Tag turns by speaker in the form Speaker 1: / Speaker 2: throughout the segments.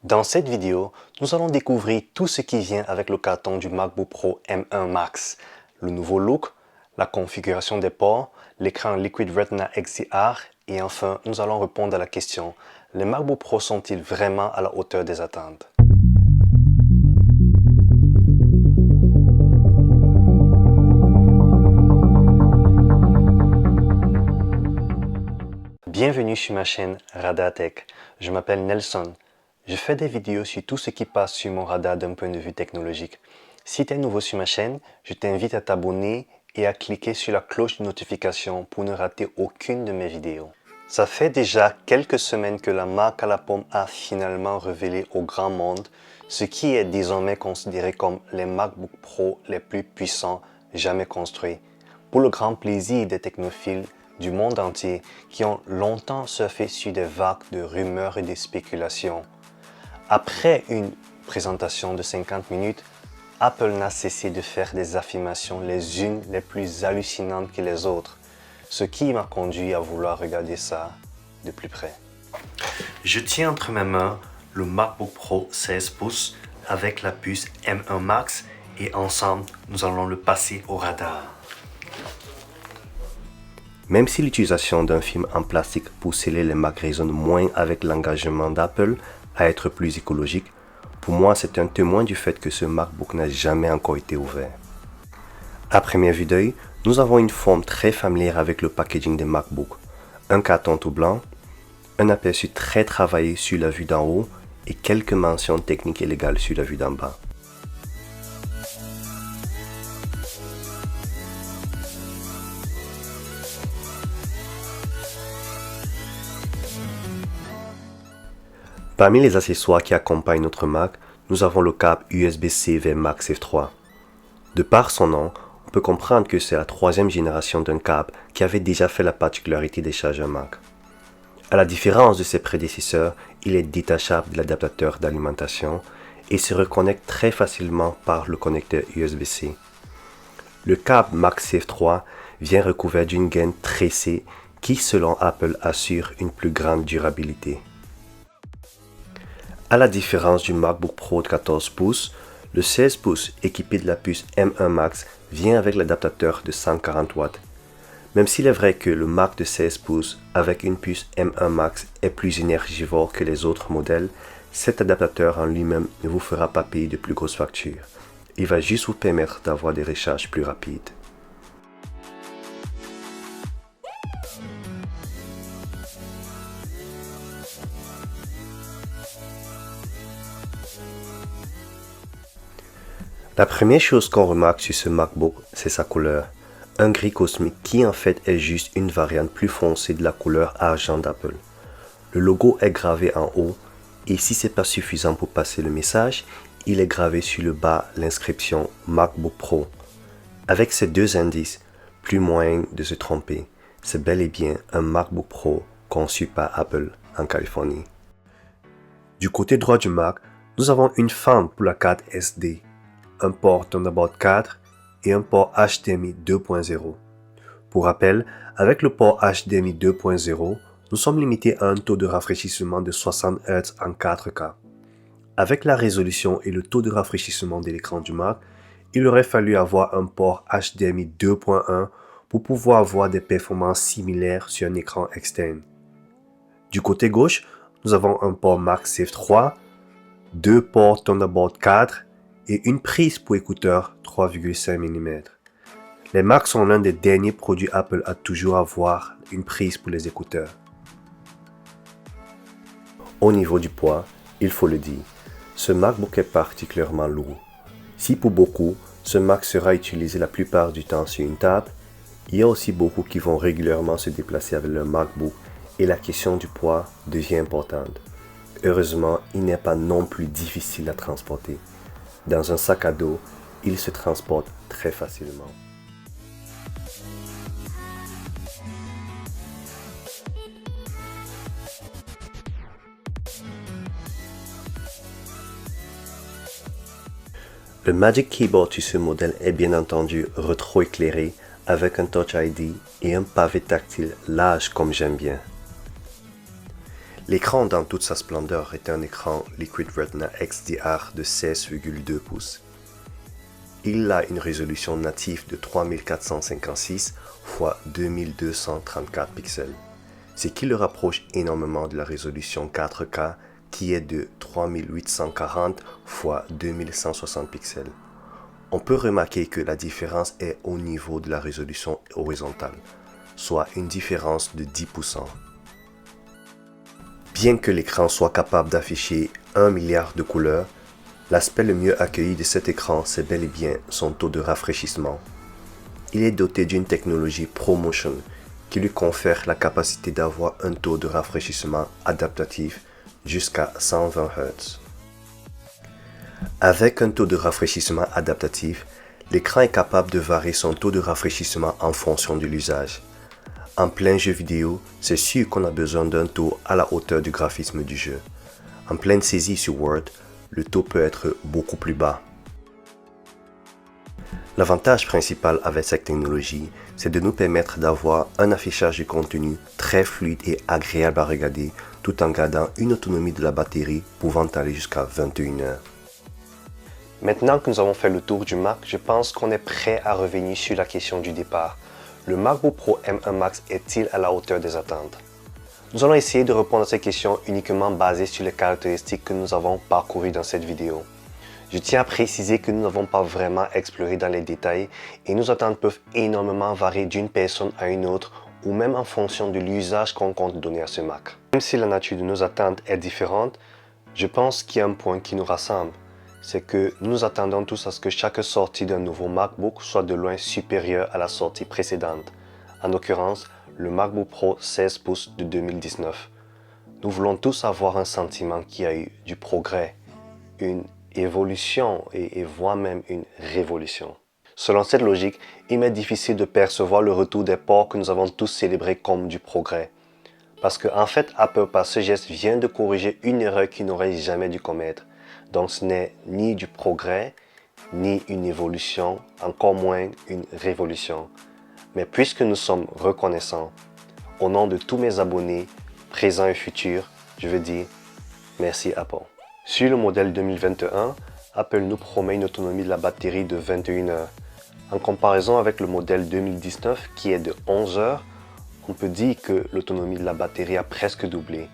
Speaker 1: Dans cette vidéo, nous allons découvrir tout ce qui vient avec le carton du MacBook Pro M1 Max, le nouveau look, la configuration des ports, l'écran Liquid Retina XDR et enfin, nous allons répondre à la question, les MacBook Pro sont-ils vraiment à la hauteur des attentes? Bienvenue sur ma chaîne Radar Tech. Je m'appelle Nelson. Je fais des vidéos sur tout ce qui passe sur mon radar d'un point de vue technologique. Si tu es nouveau sur ma chaîne, je t'invite à t'abonner et à cliquer sur la cloche de notification pour ne rater aucune de mes vidéos. Ça fait déjà quelques semaines que la marque à la pomme a finalement révélé au grand monde ce qui est désormais considéré comme les MacBook Pro les plus puissants jamais construits, pour le grand plaisir des technophiles du monde entier qui ont longtemps surfé sur des vagues de rumeurs et de spéculations. Après une présentation de 50 minutes, Apple n'a cessé de faire des affirmations les unes les plus hallucinantes que les autres, ce qui m'a conduit à vouloir regarder ça de plus près. Je tiens entre mes mains le MacBook Pro 16 pouces avec la puce M1 Max et ensemble, nous allons le passer au radar. Même si l'utilisation d'un film en plastique pour sceller les Macs résonne moins avec l'engagement d'Apple à être plus écologique, pour moi c'est un témoin du fait que ce MacBook n'a jamais encore été ouvert. À première vue d'œil, nous avons une forme très familière avec le packaging des MacBooks. Un carton tout blanc, un aperçu très travaillé sur la vue d'en haut et quelques mentions techniques et légales sur la vue d'en bas. Parmi les accessoires qui accompagnent notre Mac, nous avons le câble USB-C vers MagSafe 3. De par son nom, on peut comprendre que c'est la troisième génération d'un câble qui avait déjà fait la particularité des chargeurs Mac. À la différence de ses prédécesseurs, il est détachable de l'adaptateur d'alimentation et se reconnecte très facilement par le connecteur USB-C. Le câble MagSafe 3 vient recouvert d'une gaine tressée qui, selon Apple, assure une plus grande durabilité. À la différence du MacBook Pro de 14 pouces, le 16 pouces équipé de la puce M1 Max vient avec l'adaptateur de 140 watts. Même s'il est vrai que le Mac de 16 pouces avec une puce M1 Max est plus énergivore que les autres modèles, cet adaptateur en lui-même ne vous fera pas payer de plus grosses factures. Il va juste vous permettre d'avoir des recharges plus rapides. La première chose qu'on remarque sur ce MacBook, c'est sa couleur. Un gris cosmique qui en fait est juste une variante plus foncée de la couleur argent d'Apple. Le logo est gravé en haut et si c'est pas suffisant pour passer le message, il est gravé sur le bas l'inscription MacBook Pro. Avec ces deux indices, plus moyen de se tromper. C'est bel et bien un MacBook Pro conçu par Apple en Californie. Du côté droit du Mac, nous avons une fente pour la carte SD, un port Thunderbolt 4 et un port HDMI 2.0. Pour rappel, avec le port HDMI 2.0, nous sommes limités à un taux de rafraîchissement de 60 Hz en 4K. Avec la résolution et le taux de rafraîchissement de l'écran du Mac, il aurait fallu avoir un port HDMI 2.1 pour pouvoir avoir des performances similaires sur un écran externe. Du côté gauche, nous avons un port MagSafe 3, deux ports Thunderbolt 4 et une prise pour écouteurs 3,5 mm. Les Macs sont l'un des derniers produits Apple à toujours avoir une prise pour les écouteurs. Au niveau du poids, il faut le dire, ce MacBook est particulièrement lourd. Si pour beaucoup, ce Mac sera utilisé la plupart du temps sur une table, il y a aussi beaucoup qui vont régulièrement se déplacer avec leur MacBook et la question du poids devient importante. Heureusement, il n'est pas non plus difficile à transporter. Dans un sac à dos, il se transporte très facilement. Le Magic Keyboard sur ce modèle est bien entendu rétroéclairé avec un Touch ID et un pavé tactile large comme j'aime bien. L'écran dans toute sa splendeur est un écran Liquid Retina XDR de 16,2 pouces. Il a une résolution native de 3456 x 2234 pixels, ce qui le rapproche énormément de la résolution 4K qui est de 3840 x 2160 pixels. On peut remarquer que la différence est au niveau de la résolution horizontale, soit une différence de 10%. Bien que l'écran soit capable d'afficher 1 milliard de couleurs, l'aspect le mieux accueilli de cet écran, c'est bel et bien son taux de rafraîchissement. Il est doté d'une technologie ProMotion qui lui confère la capacité d'avoir un taux de rafraîchissement adaptatif jusqu'à 120 Hz. Avec un taux de rafraîchissement adaptatif, l'écran est capable de varier son taux de rafraîchissement en fonction de l'usage. En plein jeu vidéo, c'est sûr qu'on a besoin d'un taux à la hauteur du graphisme du jeu. En pleine saisie sur Word, le taux peut être beaucoup plus bas. L'avantage principal avec cette technologie, c'est de nous permettre d'avoir un affichage de contenu très fluide et agréable à regarder, tout en gardant une autonomie de la batterie pouvant aller jusqu'à 21 heures. Maintenant que nous avons fait le tour du Mac, je pense qu'on est prêt à revenir sur la question du départ. Le MacBook Pro M1 Max est-il à la hauteur des attentes? Nous allons essayer de répondre à ces questions uniquement basées sur les caractéristiques que nous avons parcourues dans cette vidéo. Je tiens à préciser que nous n'avons pas vraiment exploré dans les détails et nos attentes peuvent énormément varier d'une personne à une autre ou même en fonction de l'usage qu'on compte donner à ce Mac. Même si la nature de nos attentes est différente, je pense qu'il y a un point qui nous rassemble. C'est que nous attendons tous à ce que chaque sortie d'un nouveau MacBook soit de loin supérieure à la sortie précédente, en l'occurrence le MacBook Pro 16 pouces de 2019. Nous voulons tous avoir un sentiment qu'il y a eu du progrès, une évolution et voire même une révolution. Selon cette logique, il m'est difficile de percevoir le retour des ports que nous avons tous célébrés comme du progrès. Parce qu'en fait, Apple par ce geste vient de corriger une erreur qu'il n'aurait jamais dû commettre. Donc ce n'est ni du progrès, ni une évolution, encore moins une révolution. Mais puisque nous sommes reconnaissants, au nom de tous mes abonnés, présents et futurs, je veux dire merci Apple. Sur le modèle 2021, Apple nous promet une autonomie de la batterie de 21 heures. En comparaison avec le modèle 2019 qui est de 11 heures, on peut dire que l'autonomie de la batterie a presque doublé.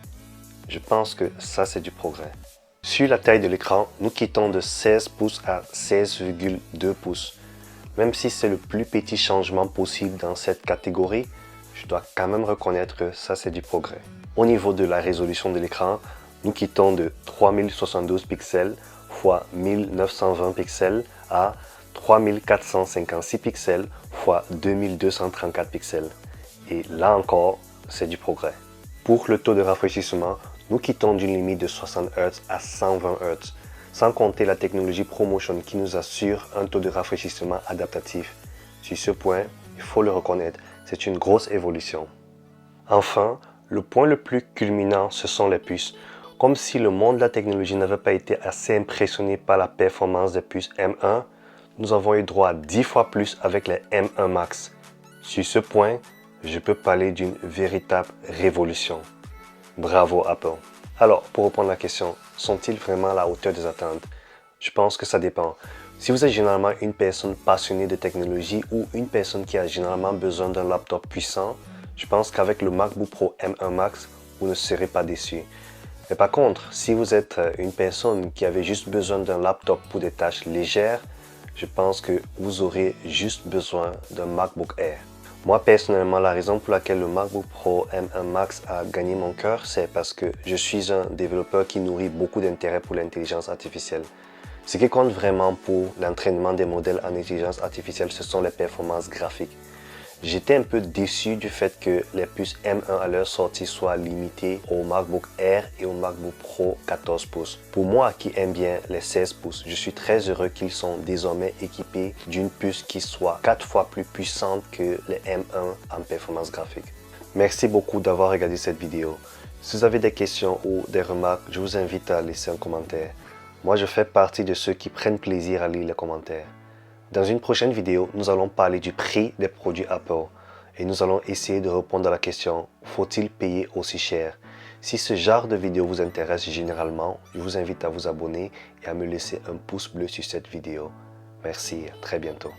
Speaker 1: Je pense que ça c'est du progrès. Sur la taille de l'écran, nous quittons de 16 pouces à 16,2 pouces. Même si c'est le plus petit changement possible dans cette catégorie, je dois quand même reconnaître que ça c'est du progrès. Au niveau de la résolution de l'écran, nous quittons de 3072 pixels x 1920 pixels à 3456 pixels x 2234 pixels. Et là encore, c'est du progrès. Pour le taux de rafraîchissement, nous quittons d'une limite de 60 Hz à 120 Hz, sans compter la technologie ProMotion qui nous assure un taux de rafraîchissement adaptatif. Sur ce point, il faut le reconnaître, c'est une grosse évolution. Enfin, le point le plus culminant, ce sont les puces. Comme si le monde de la technologie n'avait pas été assez impressionné par la performance des puces M1, nous avons eu droit à 10 fois plus avec les M1 Max. Sur ce point, je peux parler d'une véritable révolution. Bravo Apple. Alors, pour répondre à la question, sont-ils vraiment à la hauteur des attentes? Je pense que ça dépend. Si vous êtes généralement une personne passionnée de technologie ou une personne qui a généralement besoin d'un laptop puissant, je pense qu'avec le MacBook Pro M1 Max, vous ne serez pas déçu. Mais par contre, si vous êtes une personne qui avait juste besoin d'un laptop pour des tâches légères, je pense que vous aurez juste besoin d'un MacBook Air. Moi personnellement, la raison pour laquelle le MacBook Pro M1 Max a gagné mon cœur, c'est parce que je suis un développeur qui nourrit beaucoup d'intérêt pour l'intelligence artificielle. Ce qui compte vraiment pour l'entraînement des modèles en intelligence artificielle, ce sont les performances graphiques. J'étais un peu déçu du fait que les puces M1 à leur sortie soient limitées au MacBook Air et au MacBook Pro 14 pouces. Pour moi qui aime bien les 16 pouces, je suis très heureux qu'ils sont désormais équipés d'une puce qui soit 4 fois plus puissante que les M1 en performance graphique. Merci beaucoup d'avoir regardé cette vidéo. Si vous avez des questions ou des remarques, je vous invite à laisser un commentaire. Moi, je fais partie de ceux qui prennent plaisir à lire les commentaires. Dans une prochaine vidéo, nous allons parler du prix des produits Apple et nous allons essayer de répondre à la question « Faut-il payer aussi cher ?» Si ce genre de vidéo vous intéresse généralement, je vous invite à vous abonner et à me laisser un pouce bleu sur cette vidéo. Merci, à très bientôt.